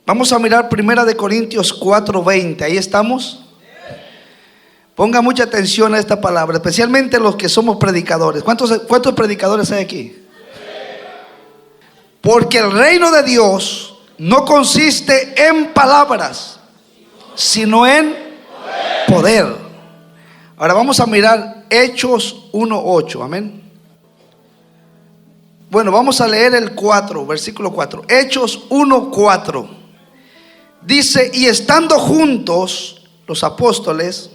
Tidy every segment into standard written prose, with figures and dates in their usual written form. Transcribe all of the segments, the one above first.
Vamos a mirar 1 Corintios 4:20. Ahí estamos. Ponga mucha atención a esta palabra, especialmente los que somos predicadores. ¿Cuántos predicadores hay aquí? Porque el reino de Dios no consiste en palabras, sino en poder. Ahora vamos a mirar Hechos 1:8. Amén. Bueno, vamos a leer el 4, versículo 4. Hechos 1:4. Dice: y estando juntos los apóstoles,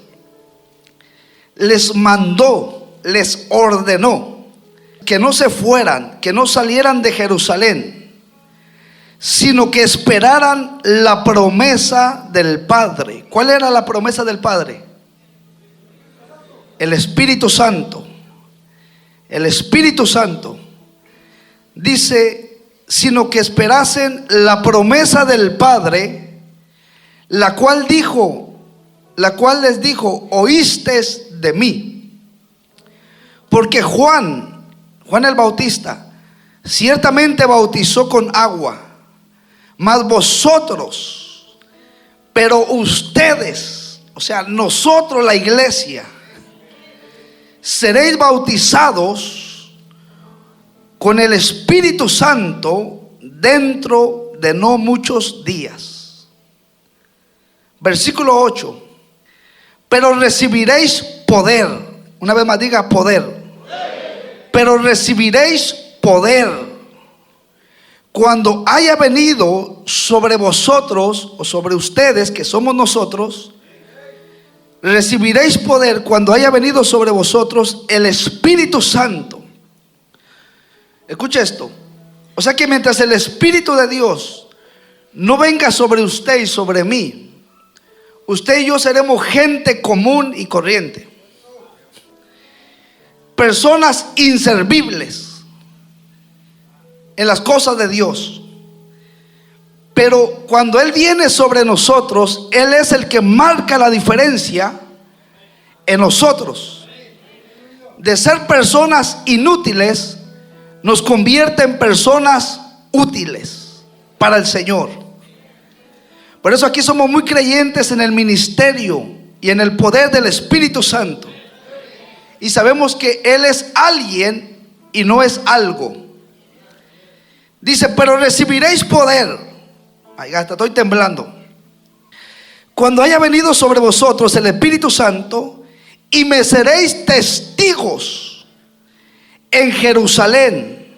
les mandó, les ordenó que no se fueran, que no salieran de Jerusalén, sino que esperaran la promesa del Padre. ¿Cuál era la promesa del Padre? El Espíritu Santo. El Espíritu Santo. Dice, sino que esperasen la promesa del Padre, la cual les dijo: oísteis de mí. Porque Juan el Bautista ciertamente bautizó con agua, mas vosotros, pero ustedes, o sea, nosotros, la iglesia, seréis bautizados con el Espíritu Santo dentro de no muchos días. Versículo 8. Pero recibiréis poder. Una vez más diga: poder. Pero recibiréis poder cuando haya venido sobre vosotros, o sobre ustedes, que somos nosotros. Recibiréis poder cuando haya venido sobre vosotros el Espíritu Santo. Escucha esto. O sea que mientras el Espíritu de Dios no venga sobre usted y sobre mí, usted y yo seremos gente común y corriente, personas inservibles en las cosas de Dios. Pero cuando Él viene sobre nosotros, Él es el que marca la diferencia en nosotros. De ser personas inútiles, nos convierte en personas útiles para el Señor. Por eso aquí somos muy creyentes en el ministerio y en el poder del Espíritu Santo. Y sabemos que Él es alguien y no es algo. Dice: pero recibiréis poder. Ay, hasta estoy temblando. Cuando haya venido sobre vosotros el Espíritu Santo, y me seréis testigos en Jerusalén,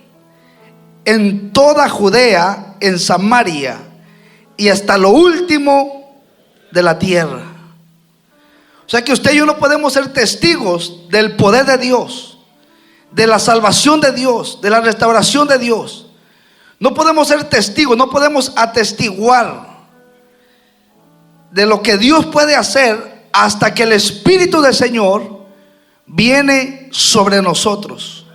en toda Judea, en Samaria y hasta lo último de la tierra. O sea que usted y yo no podemos ser testigos del poder de Dios, de la salvación de Dios, de la restauración de Dios. No podemos ser testigos, no podemos atestiguar de lo que Dios puede hacer hasta que el Espíritu del Señor viene sobre nosotros.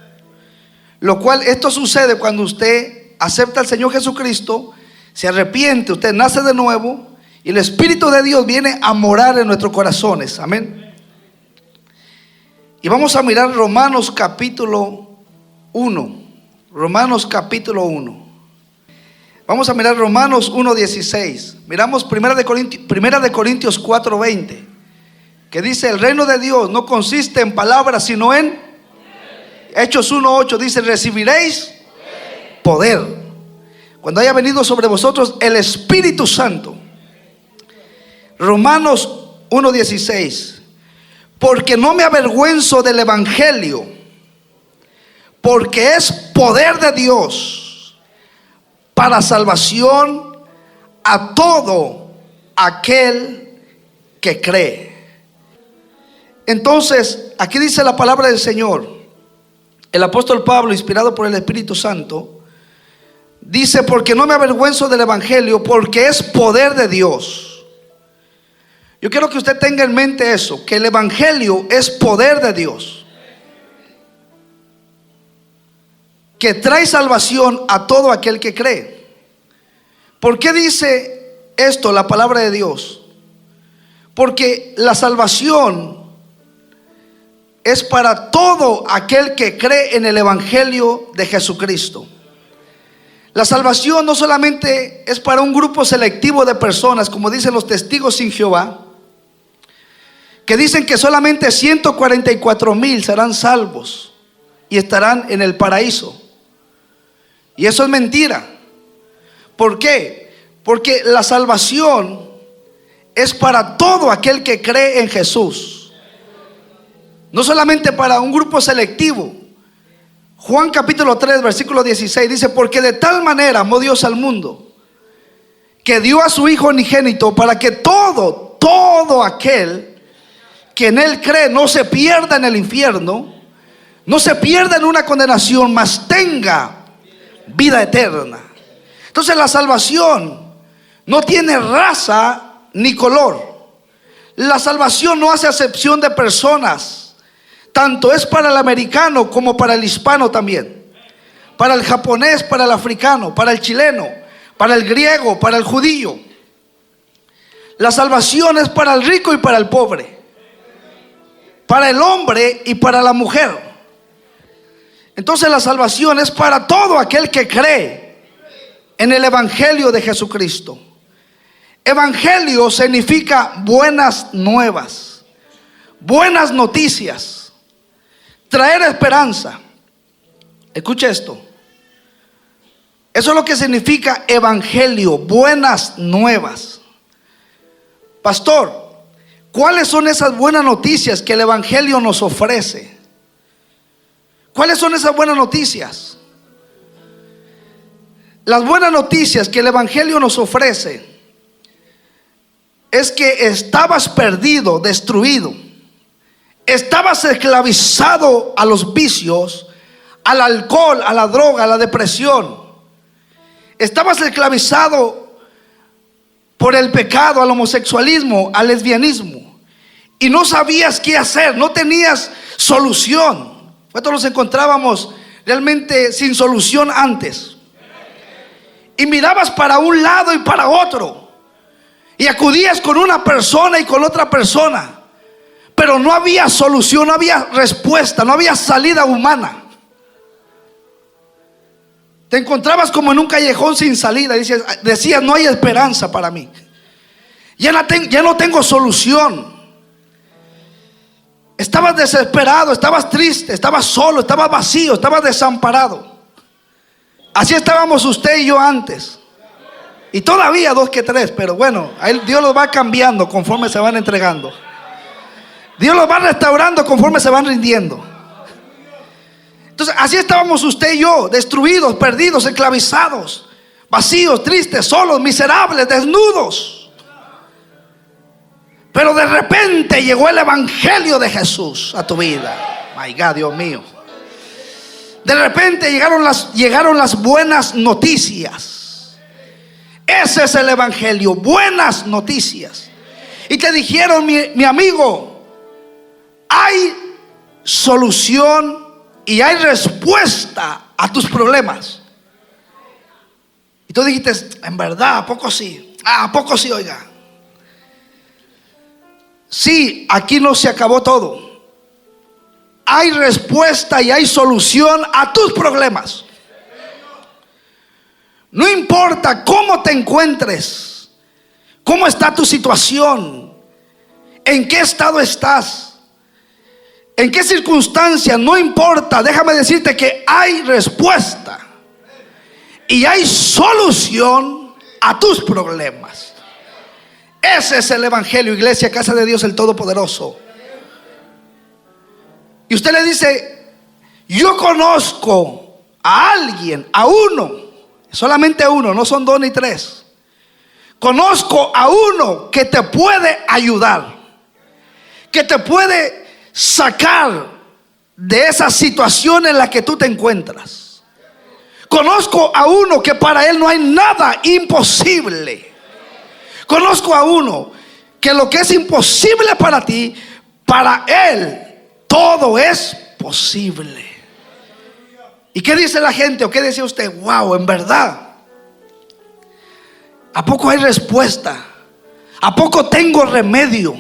Lo cual, esto sucede cuando usted acepta al Señor Jesucristo, se arrepiente, usted nace de nuevo y el Espíritu de Dios viene a morar en nuestros corazones. Amén. Y vamos a mirar Romanos capítulo 1. Romanos capítulo 1. Vamos a mirar Romanos 1:16. Miramos 1 de Corintios 4:20, que dice: el reino de Dios no consiste en palabras, sino en Hechos 1:8 dice: recibiréis poder cuando haya venido sobre vosotros el Espíritu Santo. Romanos 1:16. Porque no me avergüenzo del evangelio, porque es poder de Dios para salvación a todo aquel que cree. Entonces, aquí dice la palabra del Señor. El apóstol Pablo, inspirado por el Espíritu Santo, dice: porque no me avergüenzo del evangelio, porque es poder de Dios. Yo quiero que usted tenga en mente eso, que el evangelio es poder de Dios, que trae salvación a todo aquel que cree. ¿Por qué dice esto la palabra de Dios? Porque la salvación es para todo aquel que cree en el evangelio de Jesucristo. La salvación no solamente es para un grupo selectivo de personas, como dicen los testigos sin Jehová, que dicen que solamente 144,000 serán salvos y estarán en el paraíso. Y eso es mentira. ¿Por qué? Porque la salvación es para todo aquel que cree en Jesús, no solamente para un grupo selectivo. Juan capítulo 3 versículo 16 dice: porque de tal manera amó Dios al mundo, que dio a su Hijo unigénito, para que todo aquel que en Él cree no se pierda en el infierno, no se pierda en una condenación, mas tenga vida eterna. Entonces la salvación no tiene raza ni color. La salvación no hace acepción de personas. Tanto es para el americano como para el hispano también. Para el japonés, para el africano, para el chileno, para el griego, para el judío. La salvación es para el rico y para el pobre, para el hombre y para la mujer. Entonces la salvación es para todo aquel que cree en el evangelio de Jesucristo. Evangelio significa buenas nuevas, buenas noticias, traer esperanza. Escuche esto. Eso es lo que significa evangelio, buenas nuevas. Pastor, ¿cuáles son esas buenas noticias que el evangelio nos ofrece? ¿Cuáles son esas buenas noticias? Las buenas noticias que el evangelio nos ofrece es que estabas perdido, destruido. Estabas esclavizado a los vicios, al alcohol, a la droga, a la depresión. Estabas esclavizado por el pecado, al homosexualismo, al lesbianismo. Y no sabías qué hacer, no tenías solución. Nosotros nos encontrábamos realmente sin solución antes. Y mirabas para un lado y para otro. Y acudías con una persona y con otra persona. Pero no había solución, no había respuesta, no había salida humana. Te encontrabas como en un callejón sin salida. Decías, no hay esperanza para mí. Ya no tengo solución. Estabas desesperado, estabas triste, estabas solo, estabas vacío, estabas desamparado. Así estábamos usted y yo antes. Y todavía 2 que 3, pero bueno, Dios los va cambiando conforme se van entregando. Dios los va restaurando conforme se van rindiendo. Entonces así estábamos usted y yo, destruidos, perdidos, esclavizados, vacíos, tristes, solos, miserables, desnudos. Pero de repente llegó el evangelio de Jesús a tu vida. My God, Dios mío. De repente llegaron las buenas noticias. Ese es el evangelio, buenas noticias. Y te dijeron, mi amigo, hay solución y hay respuesta a tus problemas. Y tú dijiste, en verdad, ¿a poco sí? ¿A poco sí, oiga? Sí, aquí no se acabó todo. Hay respuesta y hay solución a tus problemas. No importa cómo te encuentres, cómo está tu situación, en qué estado estás, en qué circunstancia, no importa. Déjame decirte que hay respuesta y hay solución a tus problemas. Ese es el evangelio, iglesia, casa de Dios el Todopoderoso. Y usted le dice, yo conozco a alguien, a uno, solamente uno, no son 2 ni 3. Conozco a uno que te puede ayudar, que te puede sacar de esa situación en la que tú te encuentras. Conozco a uno que para él no hay nada imposible. Conozco a uno que lo que es imposible para ti, para él todo es posible. ¿Y qué dice la gente? ¿O qué decía usted? Wow, en verdad, ¿a poco hay respuesta? ¿A poco tengo remedio?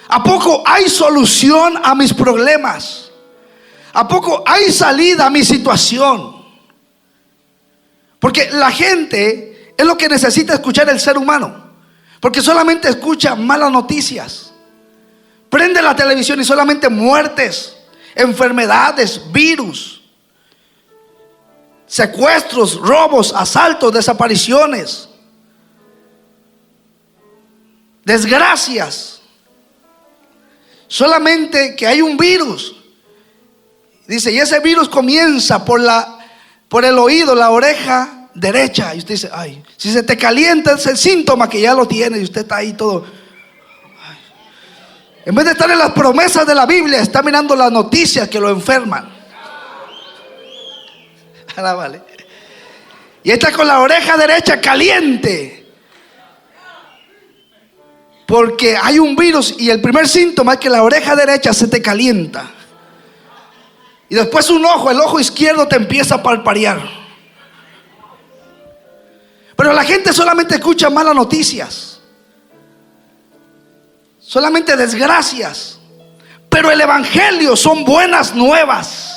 ¿A poco hay solución a mis problemas? ¿A poco hay salida a mi situación? Porque la gente es lo que necesita escuchar el ser humano. Porque solamente escucha malas noticias. Prende la televisión y solamente muertes, enfermedades, virus, secuestros, robos, asaltos, desapariciones, desgracias. Solamente que hay un virus. Dice, y ese virus comienza por el oído, la oreja derecha. Y usted dice, ay, si se te calienta es el síntoma que ya lo tiene y usted está ahí todo. Ay. En vez de estar en las promesas de la Biblia, está mirando las noticias que lo enferman. Ahora vale. Y está con la oreja derecha caliente. Porque hay un virus y el primer síntoma es que la oreja derecha se te calienta. Y después el ojo izquierdo te empieza a parpadear. Pero la gente solamente escucha malas noticias, solamente desgracias. Pero el evangelio son buenas nuevas.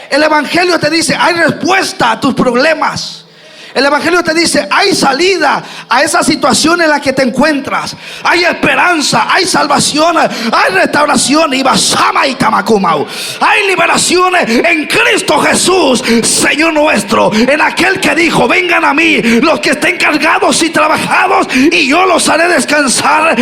El evangelio te dice, hay respuesta a tus problemas. El evangelio te dice, hay salida a esa situación en la que te encuentras. Hay esperanza, hay salvación, hay restauración. Y basama y tamacumau. Hay liberaciones en Cristo Jesús, Señor nuestro. En aquel que dijo, vengan a mí los que estén cargados y trabajados, y yo los haré descansar.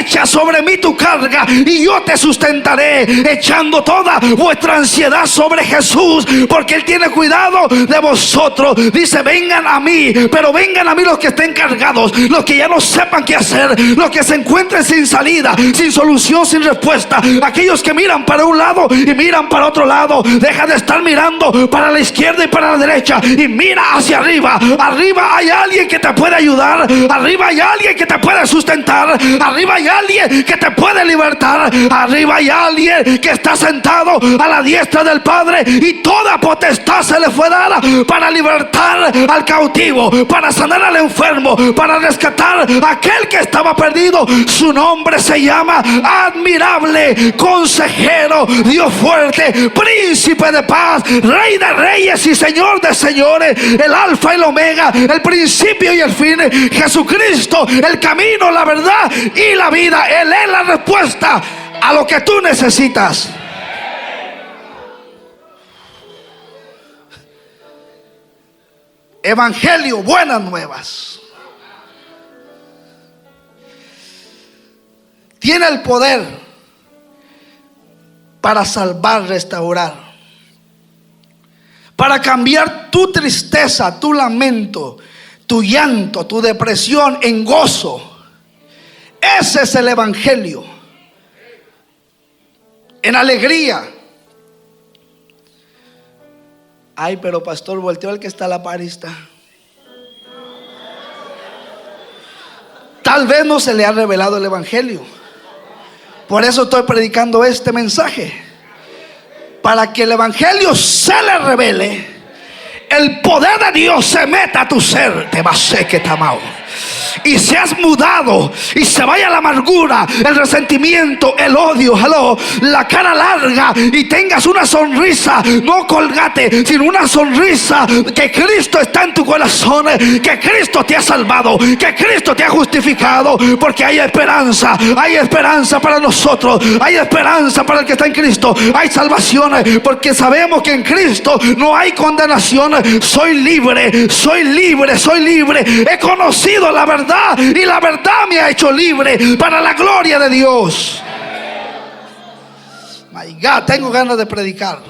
Echa sobre mí tu carga y yo te sustentaré. Echando toda vuestra ansiedad sobre Jesús, porque Él tiene cuidado de vosotros. Dice, vengan a mí, pero vengan a mí los que estén cargados, los que ya no sepan qué hacer, los que se encuentren sin salida, sin solución, sin respuesta, aquellos que miran para un lado y miran para otro lado. Deja de estar mirando para la izquierda y para la derecha y mira hacia arriba. Arriba hay alguien que te puede ayudar, arriba hay alguien que te puede sustentar, arriba hay alguien que te puede libertar, arriba hay alguien que está sentado a la diestra del Padre y toda potestad se le fue dada para libertar al cautivo, para sanar al enfermo, para rescatar a aquel que estaba perdido. Su nombre se llama Admirable, Consejero, Dios fuerte, Príncipe de paz, Rey de reyes y Señor de señores, el Alfa y el Omega, el principio y el fin, Jesucristo, el camino, la verdad y la vida. Él es la respuesta a lo que tú necesitas. Evangelio, buenas nuevas. Tiene el poder para salvar, restaurar, para cambiar tu tristeza, tu lamento, tu llanto, tu depresión en gozo. Ese es el evangelio. En alegría. Ay, pero pastor, volteó al que está a la par y está. Tal vez no se le ha revelado el evangelio. Por eso estoy predicando este mensaje, para que el evangelio se le revele, el poder de Dios se meta a tu ser. Te va a ser que te amado y seas mudado y se vaya la amargura, el resentimiento, el odio, la cara larga, y tengas una sonrisa, no colgate, sino una sonrisa que Cristo está en tu corazón, que Cristo te ha salvado, que Cristo te ha justificado, porque hay esperanza para nosotros, hay esperanza para el que está en Cristo, hay salvación, porque sabemos que en Cristo no hay condenación. Soy libre, soy libre, soy libre. He conocido la verdad y la verdad me ha hecho libre para la gloria de Dios. My God, tengo ganas de predicar.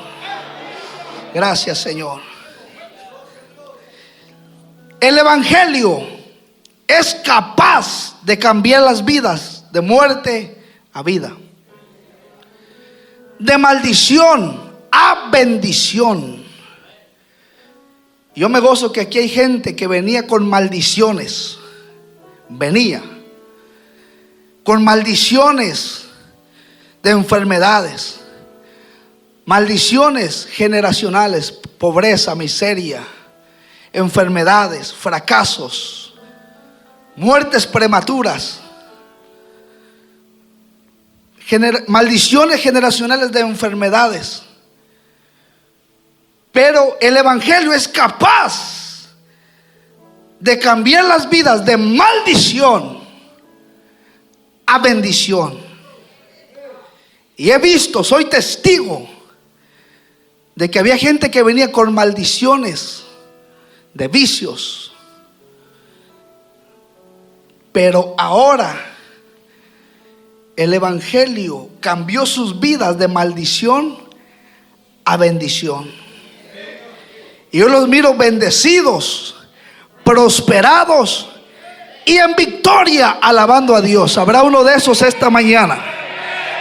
Gracias, Señor. El evangelio es capaz de cambiar las vidas de muerte a vida, de maldición a bendición. Yo me gozo que aquí hay gente que venía con maldiciones. Venía con maldiciones de enfermedades, maldiciones generacionales, pobreza, miseria, enfermedades, fracasos, muertes prematuras, maldiciones generacionales de enfermedades. Pero el evangelio es capaz de cambiar las vidas de maldición a bendición. Y he visto, soy testigo de que había gente que venía con maldiciones de vicios, pero ahora el evangelio cambió sus vidas de maldición a bendición. Y yo los miro bendecidos, prosperados y en victoria, alabando a Dios. ¿Habrá uno de esos esta mañana?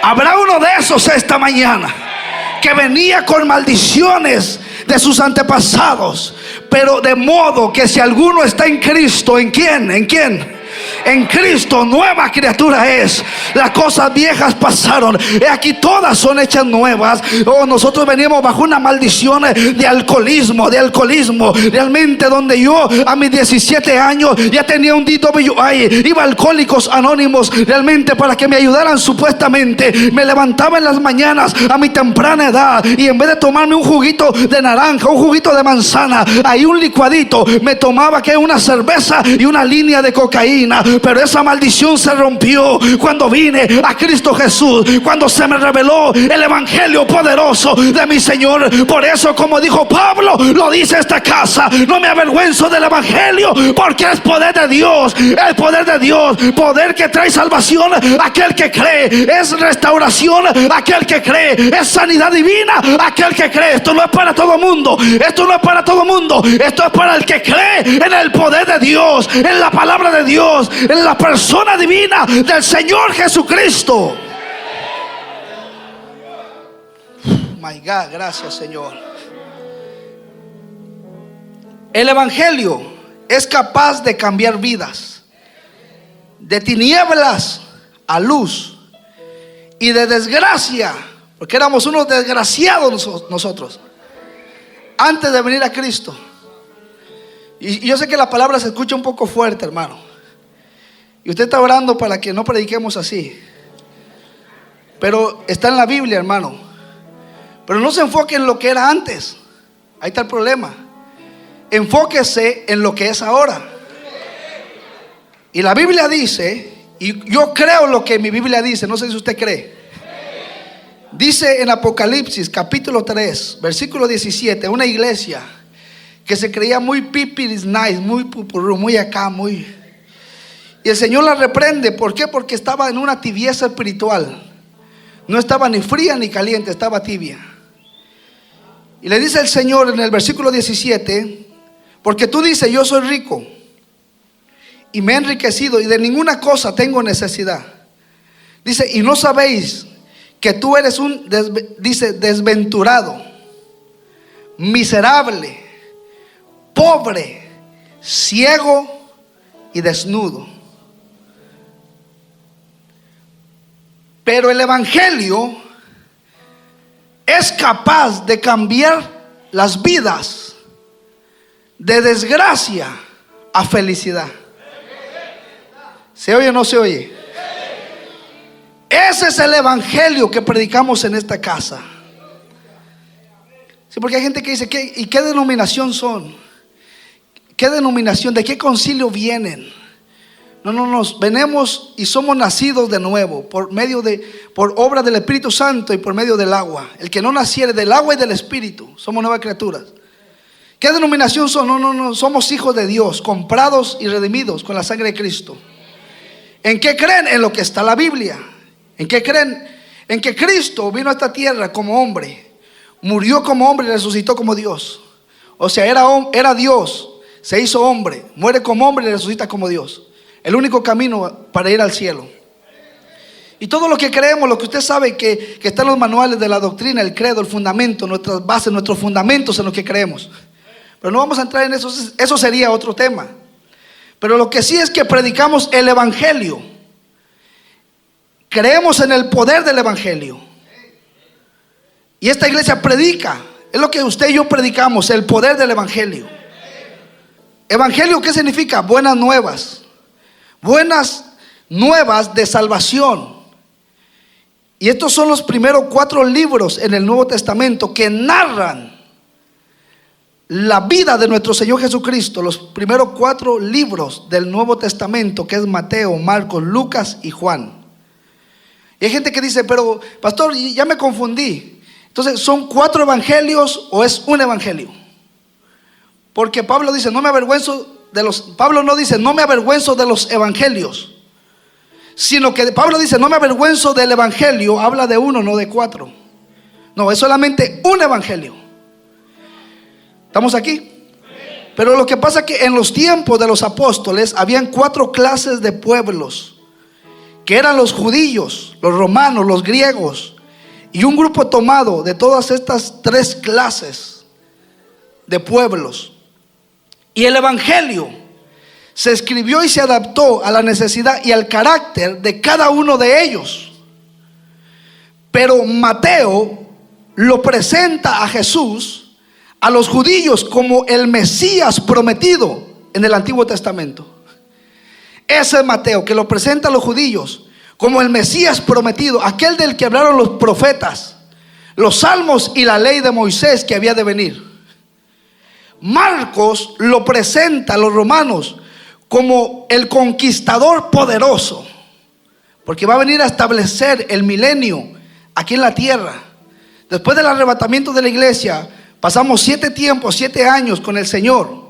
¿Habrá uno de esos esta mañana que venía con maldiciones de sus antepasados? Pero de modo que si alguno está en Cristo, ¿en quién? ¿En quién? En Cristo, nueva criatura es. Las cosas viejas pasaron, y aquí todas son hechas nuevas. Nosotros veníamos bajo una maldición de alcoholismo. Realmente, donde yo a mis 17 años ya tenía un DWI, iba a Alcohólicos Anónimos, realmente para que me ayudaran supuestamente. Me levantaba en las mañanas a mi temprana edad, y en vez de tomarme un juguito de naranja, un juguito de manzana, ahí un licuadito, me tomaba que una cerveza y una línea de cocaína. Pero esa maldición se rompió cuando vine a Cristo Jesús, cuando se me reveló el evangelio poderoso de mi Señor. Por eso, como dijo Pablo, lo dice esta casa: no me avergüenzo del evangelio, porque es poder de Dios. El poder de Dios, poder que trae salvación a aquel que cree, es restauración a aquel que cree, es sanidad divina a aquel que cree. Esto no es para todo mundo, esto no es para todo mundo, esto es para el que cree en el poder de Dios, en la palabra de Dios, en la persona divina del Señor Jesucristo. My God, gracias, Señor. El evangelio es capaz de cambiar vidas, de tinieblas a luz, y de desgracia, porque éramos unos desgraciados nosotros antes de venir a Cristo. Y yo sé que la palabra se escucha un poco fuerte, hermano, y usted está orando para que no prediquemos así, pero está en la Biblia, hermano. Pero no se enfoque en lo que era antes. Ahí está el problema. Enfóquese en lo que es ahora. Y la Biblia dice, y yo creo lo que mi Biblia dice, no sé si usted cree. Dice en Apocalipsis capítulo 3 versículo 17, una iglesia que se creía muy pipiris nice, muy pupurú, muy acá, muy... Y el Señor la reprende. ¿Por qué? Porque estaba en una tibieza espiritual. No estaba ni fría ni caliente, estaba tibia. Y le dice el Señor en el versículo 17: porque tú dices, yo soy rico y me he enriquecido y de ninguna cosa tengo necesidad. Dice, y no sabéis que tú eres un desventurado, miserable, pobre, ciego y desnudo. Pero el evangelio es capaz de cambiar las vidas de desgracia a felicidad. ¿Se oye o no se oye? Ese es el evangelio que predicamos en esta casa. Sí, porque hay gente que dice, ¿y qué denominación son? ¿Qué denominación? ¿De qué concilio vienen? No, venimos y somos nacidos de nuevo por obra del Espíritu Santo y por medio del agua. El que no naciere del agua y del Espíritu, somos nuevas criaturas. ¿Qué denominación son? No, somos hijos de Dios, comprados y redimidos con la sangre de Cristo. ¿En qué creen? En lo que está en la Biblia. ¿En qué creen? En que Cristo vino a esta tierra como hombre, murió como hombre y resucitó como Dios. O sea, era Dios, se hizo hombre, muere como hombre y resucita como Dios. El único camino para ir al cielo. Y todo lo que creemos, lo que usted sabe que está en los manuales de la doctrina, el credo, el fundamento, nuestras bases, nuestros fundamentos en lo que creemos. Pero no vamos a entrar en eso, eso sería otro tema. Pero lo que sí es que predicamos el evangelio. Creemos en el poder del evangelio. Y esta iglesia predica, es lo que usted y yo predicamos, el poder del evangelio. Evangelio, ¿qué significa? Buenas nuevas. Buenas nuevas de salvación. Y estos son los primeros 4 libros en el Nuevo Testamento que narran, la vida de nuestro Señor Jesucristo, los primeros 4 libros del Nuevo Testamento, que es Mateo, Marcos, Lucas y Juan. Y hay gente que dice, pero pastor, ya me confundí. Entonces, ¿son 4 evangelios o es un evangelio? Porque Pablo dice, Pablo no dice, no me avergüenzo de los evangelios, sino que Pablo dice, no me avergüenzo del evangelio. Habla de 1, no de 4. No, es solamente un evangelio. ¿Estamos aquí? Pero lo que pasa es que en los tiempos de los apóstoles habían 4 clases de pueblos, que eran los judíos, los romanos, los griegos, y un grupo tomado de todas estas 3 clases de pueblos. Y el evangelio se escribió y se adaptó a la necesidad y al carácter de cada uno de ellos. Pero Mateo lo presenta a Jesús, a los judíos, como el Mesías prometido en el Antiguo Testamento. Ese es Mateo, que lo presenta a los judíos como el Mesías prometido, aquel del que hablaron los profetas, los salmos y la ley de Moisés que había de venir. Marcos lo presenta a los romanos como el conquistador poderoso, porque va a venir a establecer el milenio aquí en la tierra. Después del arrebatamiento de la iglesia, pasamos 7 tiempos, 7 años con el Señor.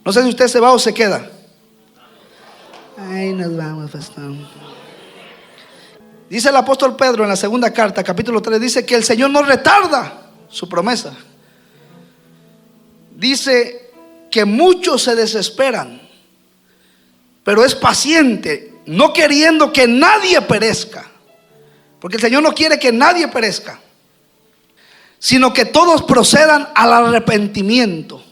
No sé si usted se va o se queda. Ahí nos vamos, pastor. Dice el apóstol Pedro en la segunda carta, capítulo 3, dice que el Señor no retarda su promesa. Dice que muchos se desesperan, pero es paciente, no queriendo que nadie perezca, porque el Señor no quiere que nadie perezca, sino que todos procedan al arrepentimiento.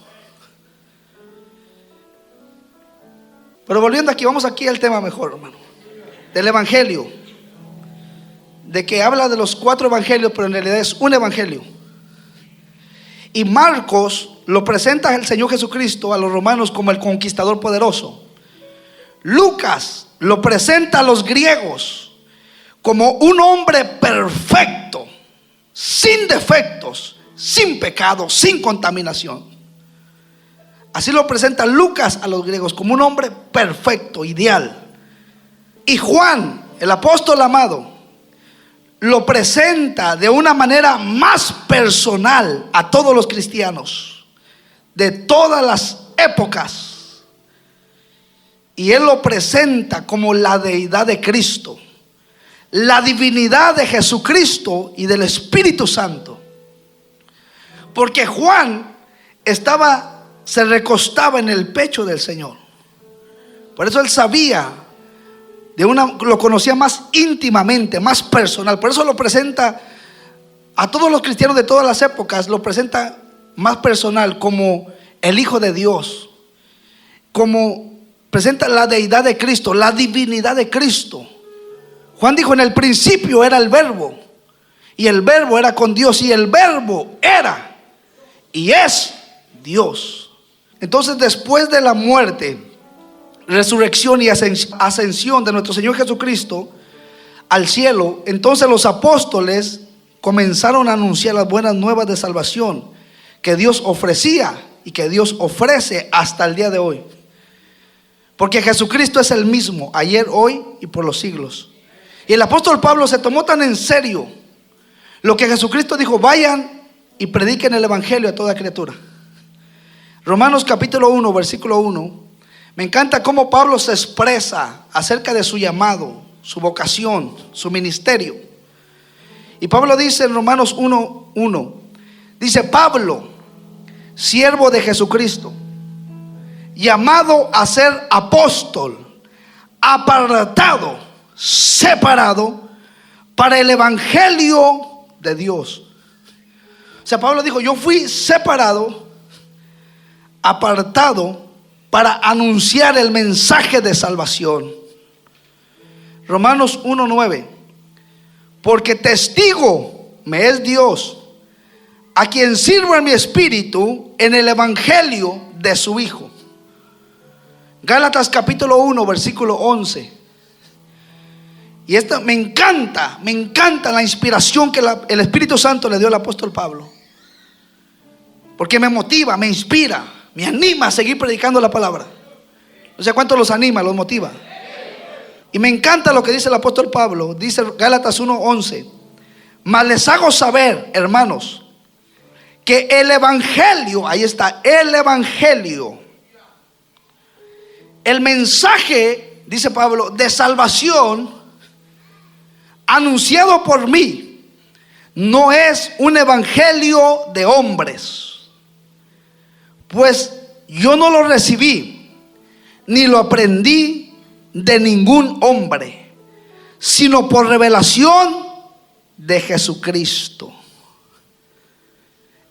Pero volviendo aquí, vamos aquí al tema mejor, hermano, del evangelio, de que habla de los 4 evangelios, pero en realidad es un evangelio. Y Marcos lo presenta el Señor Jesucristo a los romanos como el conquistador poderoso. Lucas lo presenta a los griegos como un hombre perfecto, sin defectos, sin pecado, sin contaminación. Así lo presenta Lucas a los griegos como un hombre perfecto, ideal. Y Juan, el apóstol amado, lo presenta de una manera más personal a todos los cristianos de todas las épocas. Y él lo presenta como la deidad de Cristo, la divinidad de Jesucristo y del Espíritu Santo. Porque Juan se recostaba en el pecho del Señor. Por eso él sabía lo conocía más íntimamente, más personal. Por eso lo presenta a todos los cristianos de todas las épocas, lo presenta más personal, como el Hijo de Dios, como presenta la deidad de Cristo, la divinidad de Cristo. Juan dijo: en el principio era el Verbo, y el Verbo era con Dios, y el Verbo era y es Dios. Entonces, después de la muerte, resurrección y ascensión de nuestro Señor Jesucristo al cielo, entonces los apóstoles comenzaron a anunciar las buenas nuevas de salvación que Dios ofrecía y que Dios ofrece hasta el día de hoy. Porque Jesucristo es el mismo ayer, hoy y por los siglos. Y el apóstol Pablo se tomó tan en serio lo que Jesucristo dijo: vayan y prediquen el evangelio a toda criatura. Romanos capítulo 1, versículo 1. Me encanta cómo Pablo se expresa acerca de su llamado, su vocación, su ministerio. Y Pablo dice en Romanos 1:1, dice: Pablo, siervo de Jesucristo, llamado a ser apóstol, apartado, separado para el evangelio de Dios. O sea, Pablo dijo: yo fui separado, apartado para anunciar el mensaje de salvación. Romanos 1:9, porque testigo me es Dios, a quien sirvo en mi espíritu en el evangelio de su Hijo. Gálatas capítulo 1, versículo 11. Y esta me encanta la inspiración que el Espíritu Santo le dio al apóstol Pablo. Porque me motiva, me inspira, me anima a seguir predicando la palabra. No sé cuánto los anima, los motiva. Y me encanta lo que dice el apóstol Pablo. Dice Gálatas 1:11: mas les hago saber, hermanos, que el evangelio, ahí está, el evangelio, el mensaje, dice Pablo, de salvación anunciado por mí, no es un evangelio de hombres, pues yo no lo recibí ni lo aprendí de ningún hombre, sino por revelación de Jesucristo.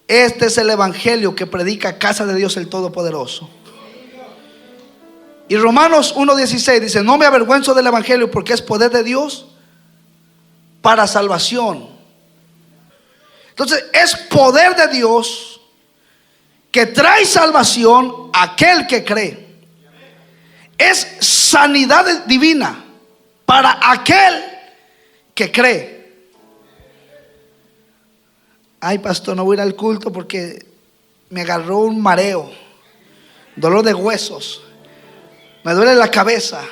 Este es el evangelio que predica Casa de Dios el Todopoderoso. Y Romanos 1:16 dice: no me avergüenzo del evangelio, porque es poder de Dios para salvación. Entonces es poder de Dios que trae salvación a aquel que cree. Es sanidad divina para aquel que cree. Ay, pastor, no voy a ir al culto porque me agarró un mareo, dolor de huesos, me duele la cabeza.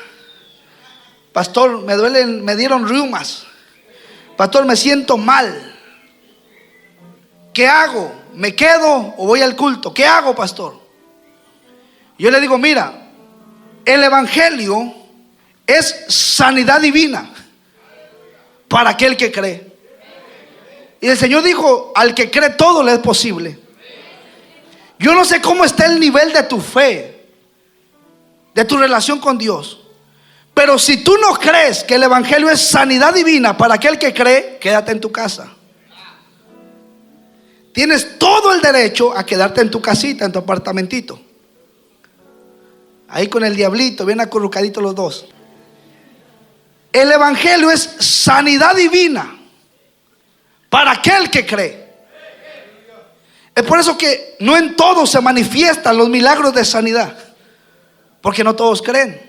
Pastor, me dieron reumas. Pastor, me siento mal. ¿Qué hago? ¿Me quedo o voy al culto? ¿Qué hago, pastor? Yo le digo: mira, el evangelio es sanidad divina para aquel que cree. Y el Señor dijo: al que cree todo le es posible. Yo no sé cómo está el nivel de tu fe, de tu relación con Dios, pero si tú no crees que el evangelio es sanidad divina para aquel que cree, quédate en tu casa. Tienes todo el derecho a quedarte en tu casita, en tu apartamentito, ahí con el diablito, bien acurrucaditos los dos. El evangelio es sanidad divina para aquel que cree. Es por eso que no en todos se manifiestan los milagros de sanidad, porque no todos creen.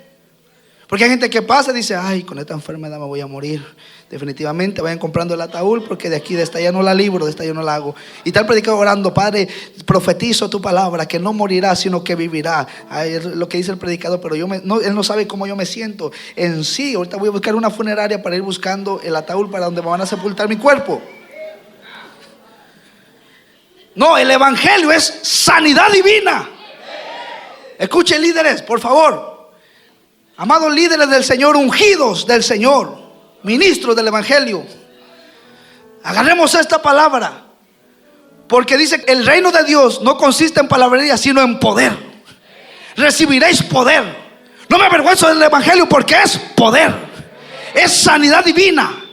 Porque hay gente que pasa y dice: ay, con esta enfermedad me voy a morir. Definitivamente vayan comprando el ataúd, porque de esta ya no la libro, de esta ya no la hago. Y tal predicador orando: Padre, profetizo tu palabra, que no morirá sino que vivirá. Ay, es lo que dice el predicador, pero él no sabe cómo yo me siento en sí. Ahorita voy a buscar una funeraria para ir buscando el ataúd para donde me van a sepultar mi cuerpo. No, el evangelio es sanidad divina. Escuchen, líderes, por favor. Amados líderes del Señor, ungidos del Señor, ministros del evangelio, agarremos esta palabra, porque dice que el reino de Dios no consiste en palabrería, sino en poder. Recibiréis poder. No me avergüenzo del evangelio, porque es poder, es sanidad divina.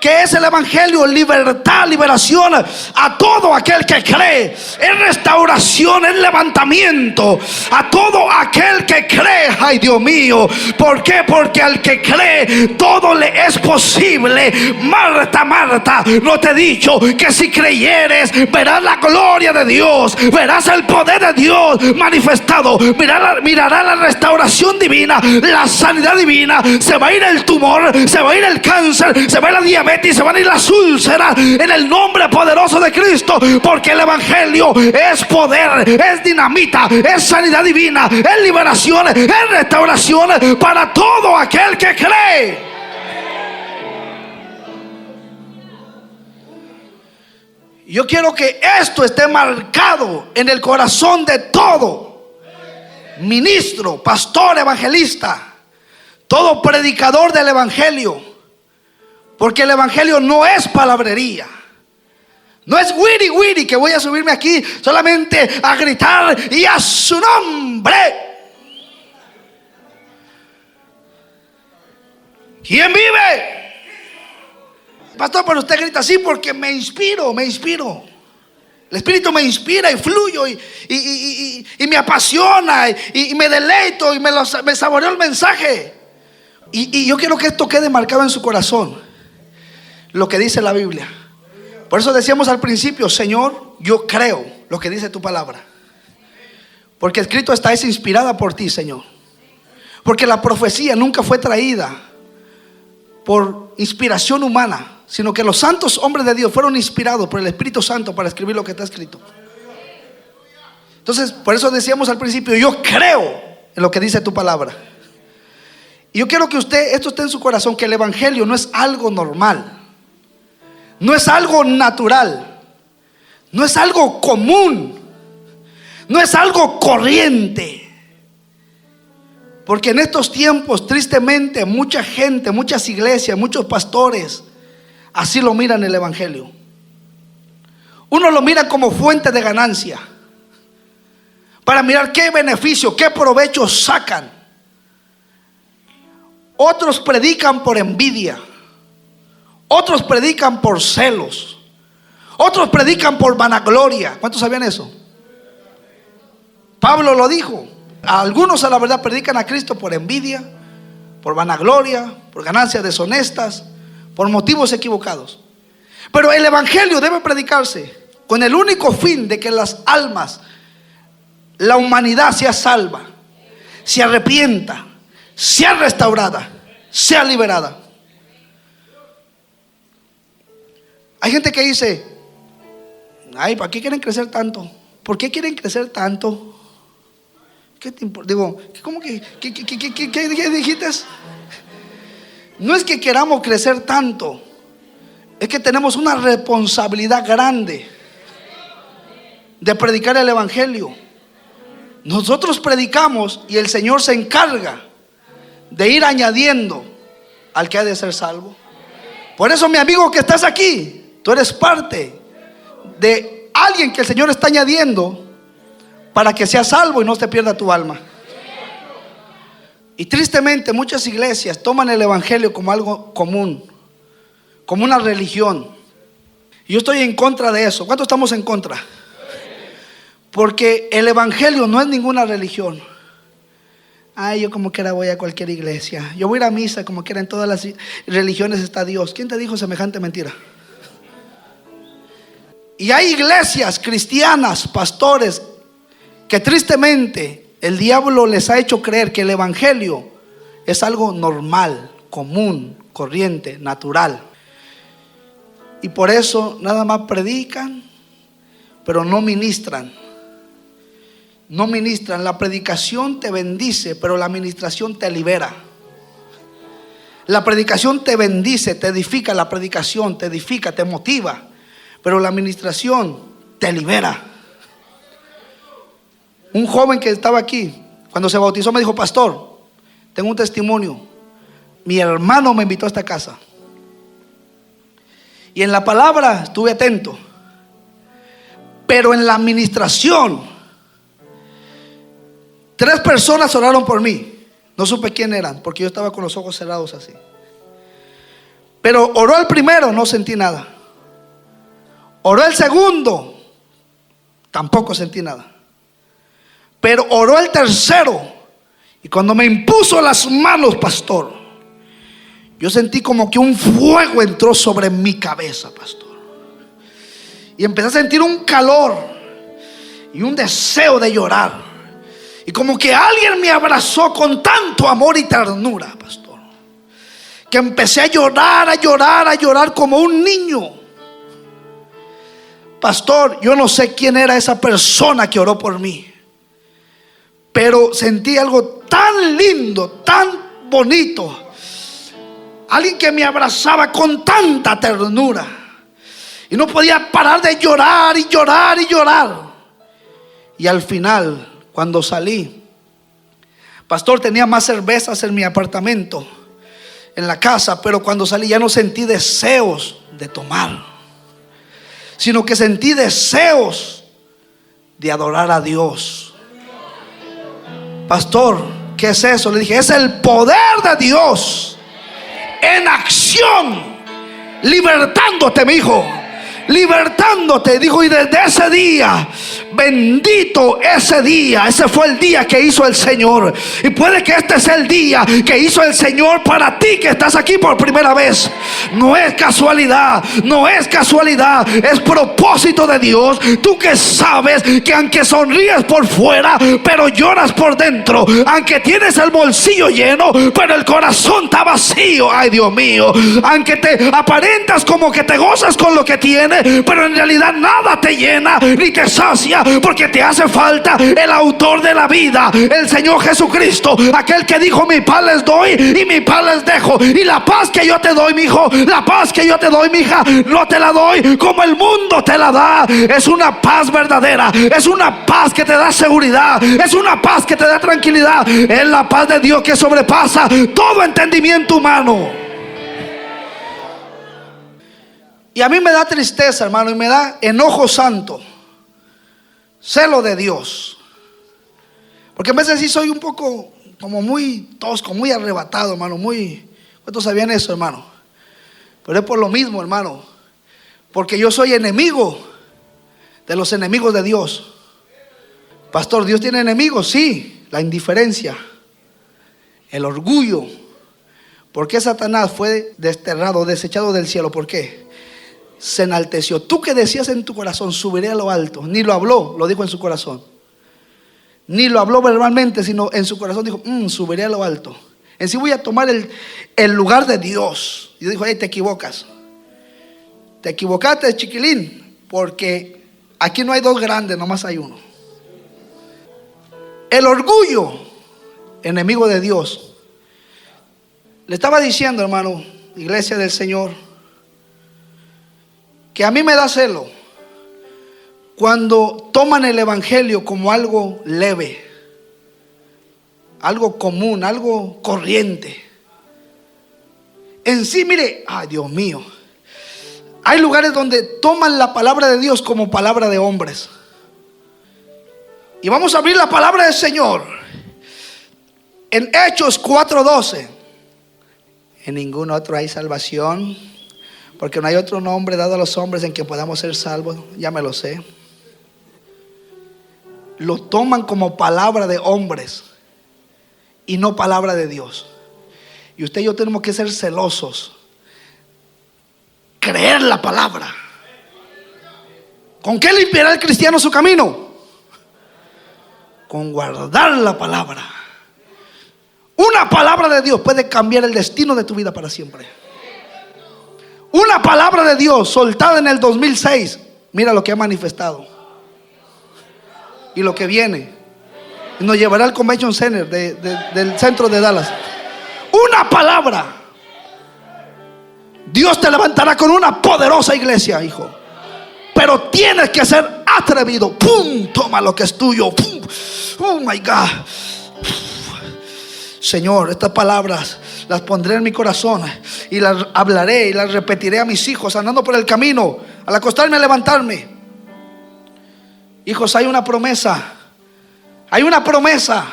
Que es el evangelio: libertad, liberación a todo aquel que cree. Es restauración, es levantamiento a todo aquel que cree. Ay, Dios mío, ¿por qué? Porque al que cree todo le es posible. Marta, Marta, ¿no te he dicho que si creyeres verás la gloria de Dios, verás el poder de Dios manifestado, mirará la restauración divina, la sanidad divina? Se va a ir el tumor, se va a ir el cáncer, se va a ir la diabetes, se van a ir las úlceras en el nombre poderoso de Cristo, porque el evangelio es poder, es dinamita, es sanidad divina, es liberación, es restauración para todo aquel que cree. Yo quiero que esto esté marcado en el corazón de todo ministro, pastor, evangelista, todo predicador del evangelio. Porque el evangelio no es palabrería, no es wiri wiri que voy a subirme aquí solamente a gritar y a su nombre. ¿Quién vive? Pastor, pero usted grita así porque me inspiro. El Espíritu me inspira y fluyo y me apasiona y me deleito y me saboreo el mensaje. Y yo quiero que esto quede marcado en su corazón, lo que dice la Biblia. Por eso decíamos al principio: Señor, yo creo lo que dice tu palabra, porque escrito está, es inspirada por ti, Señor. Porque la profecía nunca fue traída por inspiración humana, sino que los santos hombres de Dios fueron inspirados por el Espíritu Santo para escribir lo que está escrito. Entonces, por eso decíamos al principio, yo creo en lo que dice tu palabra. Y yo quiero que esto esté en su corazón, que el evangelio no es algo normal, no es algo natural, no es algo común, no es algo corriente. Porque en estos tiempos, tristemente, mucha gente, muchas iglesias, muchos pastores, así lo miran el evangelio. Uno lo mira como fuente de ganancia, para mirar qué beneficio, qué provecho sacan. Otros predican por envidia, otros predican por celos, otros predican por vanagloria. ¿Cuántos sabían eso? Pablo lo dijo. Algunos a la verdad predican a Cristo por envidia, por vanagloria, por ganancias deshonestas, por motivos equivocados. Pero el evangelio debe predicarse con el único fin de que las almas, la humanidad sea salva, se arrepienta, sea restaurada, sea liberada. Hay gente que dice: ay, ¿para qué quieren crecer tanto? ¿Por qué quieren crecer tanto? ¿Qué te importa? Digo, ¿cómo que qué dijiste? No es que queramos crecer tanto, es que tenemos una responsabilidad grande de predicar el evangelio. Nosotros predicamos y el Señor se encarga de ir añadiendo al que ha de ser salvo. Por eso, mi amigo que estás aquí, tú eres parte de alguien que el Señor está añadiendo para que seas salvo y no te pierda tu alma. Y tristemente muchas iglesias toman el evangelio como algo común, como una religión. Y yo estoy en contra de eso. ¿Cuántos estamos en contra? Porque el evangelio no es ninguna religión. Ay, yo como quiera voy a cualquier iglesia, yo voy a ir a misa, como quiera en todas las religiones está Dios. ¿Quién te dijo semejante mentira? Y hay iglesias cristianas, pastores, que tristemente el diablo les ha hecho creer que el evangelio es algo normal, común, corriente, natural. Y por eso nada más predican, pero no ministran. No ministran. La predicación te bendice, pero la administración te libera. La predicación te bendice, te edifica. La predicación te edifica, te motiva, pero la administración te libera. Un joven que estaba aquí, cuando se bautizó, me dijo: pastor, tengo un testimonio. Mi hermano me invitó a esta casa y en la palabra estuve atento, pero en la administración 3 personas oraron por mí. No supe quién eran, porque yo estaba con los ojos cerrados así. Pero oró el primero, no sentí nada. Oró el segundo, tampoco sentí nada. Pero oró el tercero, y cuando me impuso las manos, pastor, yo sentí como que un fuego entró sobre mi cabeza, pastor. Y empecé a sentir un calor y un deseo de llorar. Y como que alguien me abrazó con tanto amor y ternura, pastor, que empecé a llorar, a llorar, a llorar como un niño. Pastor, yo no sé quién era esa persona que oró por mí, pero sentí algo tan lindo, tan bonito. Alguien que me abrazaba con tanta ternura. Y no podía parar de llorar y llorar y llorar. Y al final, cuando salí, pastor, tenía más cervezas en mi apartamento, en la casa, pero cuando salí ya no sentí deseos de tomar, sino que sentí deseos de adorar a Dios. Pastor, ¿qué es eso? Le dije: es el poder de Dios en acción, libertándote, mi hijo, libertándote. Dijo: y desde ese día, bendito ese día, ese fue el día que hizo el Señor. Y puede que este sea el día que hizo el Señor para ti que estás aquí por primera vez. No es casualidad, no es casualidad, es propósito de Dios. Tú que sabes que aunque sonríes por fuera, pero lloras por dentro, aunque tienes el bolsillo lleno, pero el corazón está vacío. Ay, Dios mío. Aunque te aparentas como que te gozas con lo que tienes, pero en realidad nada te llena ni te sacia. porque te hace falta el autor de la vida, el Señor Jesucristo, aquel que dijo: mi paz les doy y mi paz les dejo. Y la paz que yo te doy, mi hijo, la paz que yo te doy, mi hija, no te la doy como el mundo te la da. Es una paz verdadera, es una paz que te da seguridad, es una paz que te da tranquilidad. Es la paz de Dios que sobrepasa todo entendimiento humano. Y a mí me da tristeza, hermano, y me da enojo santo, celo de Dios, porque a veces sí soy un poco como muy tosco, muy arrebatado, hermano, muy... ¿Cuántos sabían eso, hermano? Pero es por lo mismo, hermano, porque yo soy enemigo de los enemigos de Dios. Pastor, ¿Dios tiene enemigos? Sí, la indiferencia, el orgullo. ¿Por qué Satanás fue desterrado, desechado del cielo? ¿Por qué? Se enalteció. Tú que decías en tu corazón: subiré a lo alto. Ni lo habló, lo dijo en su corazón. Ni lo habló verbalmente, sino en su corazón dijo: subiré a lo alto. En sí voy a tomar el lugar de Dios. Y dijo: hey, te equivocas. Te equivocaste, chiquilín, porque aquí no hay dos grandes, nomás hay uno. El orgullo, enemigo de Dios. Le estaba diciendo, hermano, iglesia del Señor, que a mí me da celo cuando toman el evangelio como algo leve, algo común, algo corriente. En sí, mire, ay Dios mío, hay lugares donde toman la palabra de Dios como palabra de hombres. Y vamos a abrir la palabra del Señor en Hechos 4:12. En ningún otro hay salvación, porque no hay otro nombre dado a los hombres en que podamos ser salvos. Ya me lo sé. Lo toman como palabra de hombres y no palabra de Dios. Y usted y yo tenemos que ser celosos, creer la palabra. ¿Con qué limpiará el cristiano su camino? Con guardar la palabra. Una palabra de Dios puede cambiar el destino de tu vida para siempre. Una palabra de Dios soltada en el 2006, mira lo que ha manifestado y lo que viene. Y nos llevará al Convention Center del centro de Dallas. Una palabra. Dios te levantará con una poderosa iglesia, hijo. Pero tienes que ser atrevido. ¡Pum! Toma lo que es tuyo. ¡Pum! Oh my God. Señor, estas palabras las pondré en mi corazón y las hablaré y las repetiré a mis hijos andando por el camino, al acostarme, a levantarme. Hijos, hay una promesa. Hay una promesa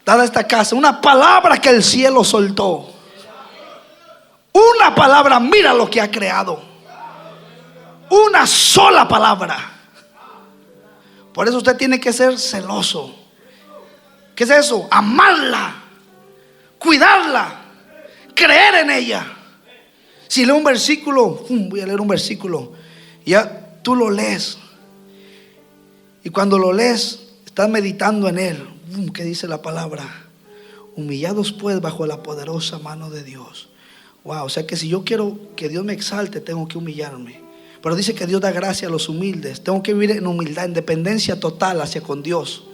dada a esta casa, una palabra que el cielo soltó. Una palabra, mira lo que ha creado. Una sola palabra. Por eso usted tiene que ser celoso. ¿Qué es eso? Amarla, cuidarla, creer en ella. Si leo un versículo, voy a leer un versículo, ya tú lo lees. Y cuando lo lees, estás meditando en él. ¿Qué dice la palabra? Humillados pues bajo la poderosa mano de Dios. Wow, o sea que si yo quiero que Dios me exalte, tengo que humillarme. Pero dice que Dios da gracia a los humildes. Tengo que vivir en humildad, en dependencia total hacia con Dios.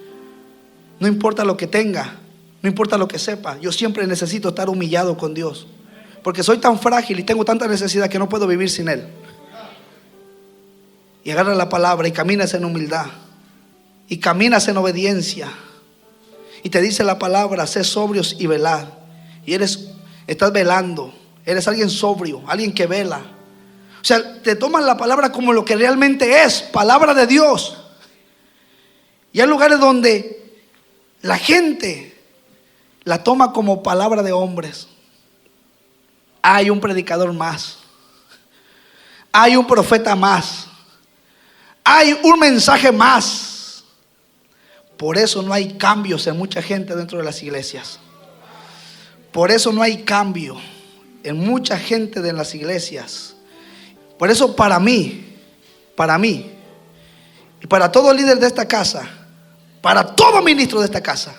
No importa lo que tenga, no importa lo que sepa, yo siempre necesito estar humillado con Dios, porque soy tan frágil y tengo tanta necesidad que no puedo vivir sin Él. Y agarra la palabra y caminas en humildad y caminas en obediencia. Y te dice la palabra: sé sobrios y velad. Y estás velando, eres alguien sobrio, alguien que vela. O sea, te toman la palabra como lo que realmente es, palabra de Dios. Y hay lugares donde la gente la toma como palabra de hombres. Hay un predicador más, hay un profeta más, hay un mensaje más. Por eso no hay cambios en mucha gente dentro de las iglesias. Por eso no hay cambio en mucha gente de las iglesias. Por eso para mí y para todo líder de esta casa, para todo ministro de esta casa,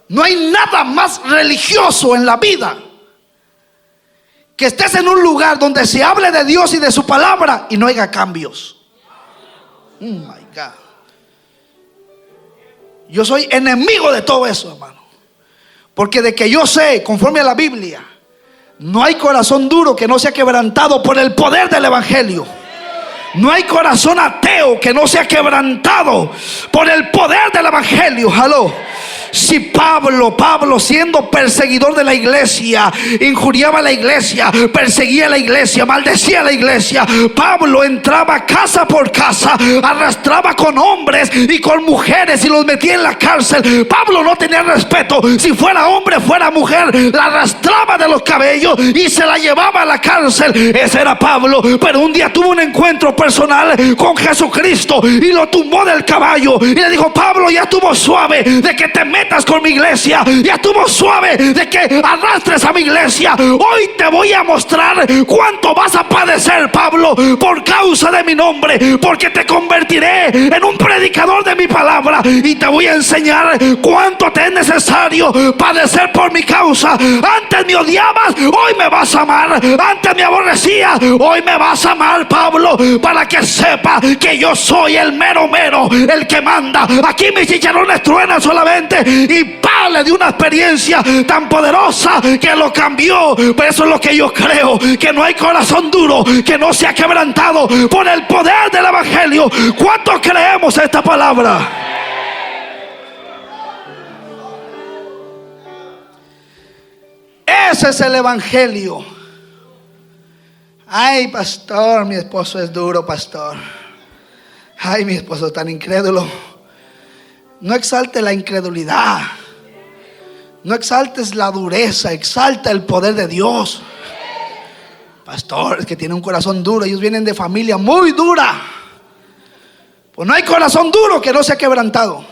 no hay nada más religioso en la vida que estés en un lugar donde se hable de Dios y de su palabra y no haya cambios. Oh my God. God. Yo soy enemigo de todo eso, hermano. Porque de que yo sé, conforme a la Biblia, no hay corazón duro que no sea quebrantado por el poder del evangelio. No hay corazón ateo que no sea quebrantado por el poder del evangelio. Aló. Si Pablo siendo perseguidor de la iglesia, injuriaba a la iglesia, perseguía a la iglesia, maldecía a la iglesia, Pablo entraba casa por casa, arrastraba con hombres y con mujeres y los metía en la cárcel. Pablo no tenía respeto. Si fuera hombre, fuera mujer, la arrastraba de los cabellos y se la llevaba a la cárcel. Ese era Pablo. Pero un día tuvo un encuentro personal con Jesucristo y lo tumbó del caballo y le dijo: Pablo, ya estuvo suave de que te metas con mi iglesia, ya estuvo suave de que arrastres a mi iglesia. Hoy te voy a mostrar cuánto vas a padecer, Pablo, por causa de mi nombre, porque te convertiré en un predicador de mi palabra y te voy a enseñar cuánto te es necesario padecer por mi causa. Antes me odiabas, hoy me vas a amar. Antes me aborrecías, hoy me vas a amar, Pablo, para que sepa que yo soy el mero mero, el que manda. Aquí mis chicharrones truenan solamente. Y le dio una experiencia tan poderosa que lo cambió. Pero eso es lo que yo creo, que no hay corazón duro que no sea quebrantado por el poder del evangelio. ¿Cuántos creemos esta palabra? Ese es el evangelio. Ay, pastor, mi esposo es duro, pastor. Ay, mi esposo es tan incrédulo. No exalte la incredulidad. No exaltes la dureza. Exalta el poder de Dios. Pastor, es que tiene un corazón duro. Ellos vienen de familia muy dura. Pues no hay corazón duro que no sea quebrantado.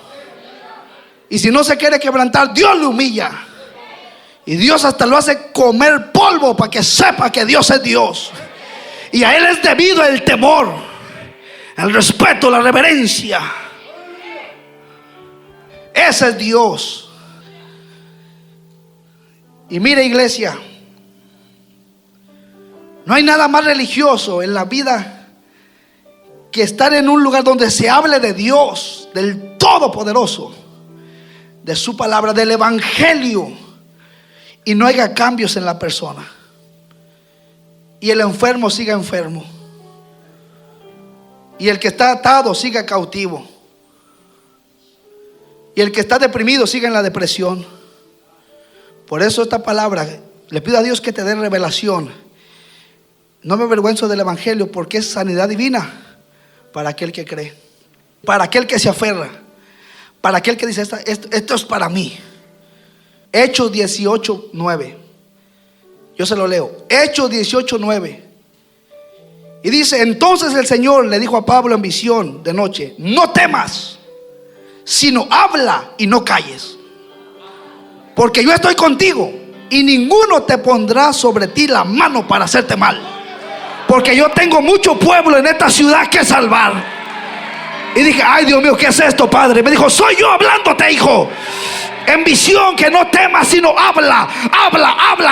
Y si no se quiere quebrantar, Dios le humilla. Y Dios hasta lo hace comer polvo para que sepa que Dios es Dios. Y a Él es debido el temor, el respeto, la reverencia. Ese es Dios. Y mire, iglesia, no hay nada más religioso en la vida que estar en un lugar donde se hable de Dios, del Todopoderoso, de su palabra, del evangelio, y no haya cambios en la persona, y el enfermo siga enfermo, y el que está atado siga cautivo, y el que está deprimido siga en la depresión. Por eso esta palabra, le pido a Dios que te dé revelación. No me avergüenzo del evangelio, porque es sanidad divina para aquel que cree, para aquel que se aferra, para aquel que dice: esto es para mí. Hechos 18:9. Yo se lo leo. Hechos 18:9. Y dice: entonces el Señor le dijo a Pablo en visión de noche: no temas, sino habla y no calles, porque yo estoy contigo y ninguno te pondrá sobre ti la mano para hacerte mal, porque yo tengo mucho pueblo en esta ciudad que salvar. Y dije: ay, Dios mío, ¿qué es esto, Padre? Me dijo: soy yo hablándote, hijo. En visión, que no temas, sino habla,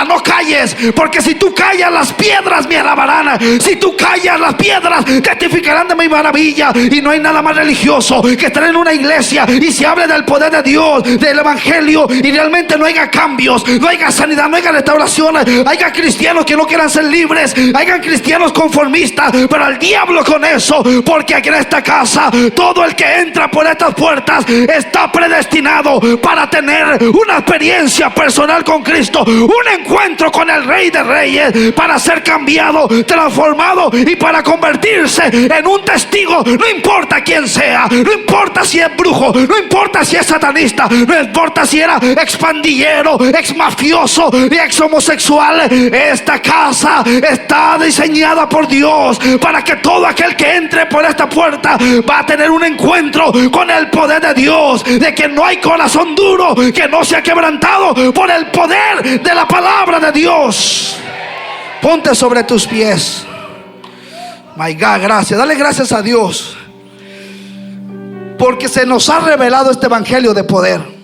no calles, porque si tú callas, las piedras me alabarán. Si tú callas, las piedras testificarán de mi maravilla. Y no hay nada más religioso que estar en una iglesia y se hable del poder de Dios, del evangelio, y realmente no haya cambios, no haya sanidad, no haya restauración. Haya cristianos que no quieran ser libres, hayan cristianos conformistas, pero al diablo con eso, porque aquí en esta casa todo el que entra por estas puertas está predestinado para tener una experiencia personal con Cristo, un encuentro con el Rey de Reyes, para ser cambiado, transformado y para convertirse en un testigo. No importa quién sea, no importa si es brujo, no importa si es satanista, no importa si era expandillero, ex mafioso y ex homosexual. Esta casa está diseñada por Dios para que todo aquel que entre por esta puerta va a tener un encuentro con el poder de Dios, de que no hay corazón duro que no sea quebrantado por el poder de la palabra de Dios. Ponte sobre tus pies. My God, gracias. Dale gracias a Dios, porque se nos ha revelado este evangelio de poder.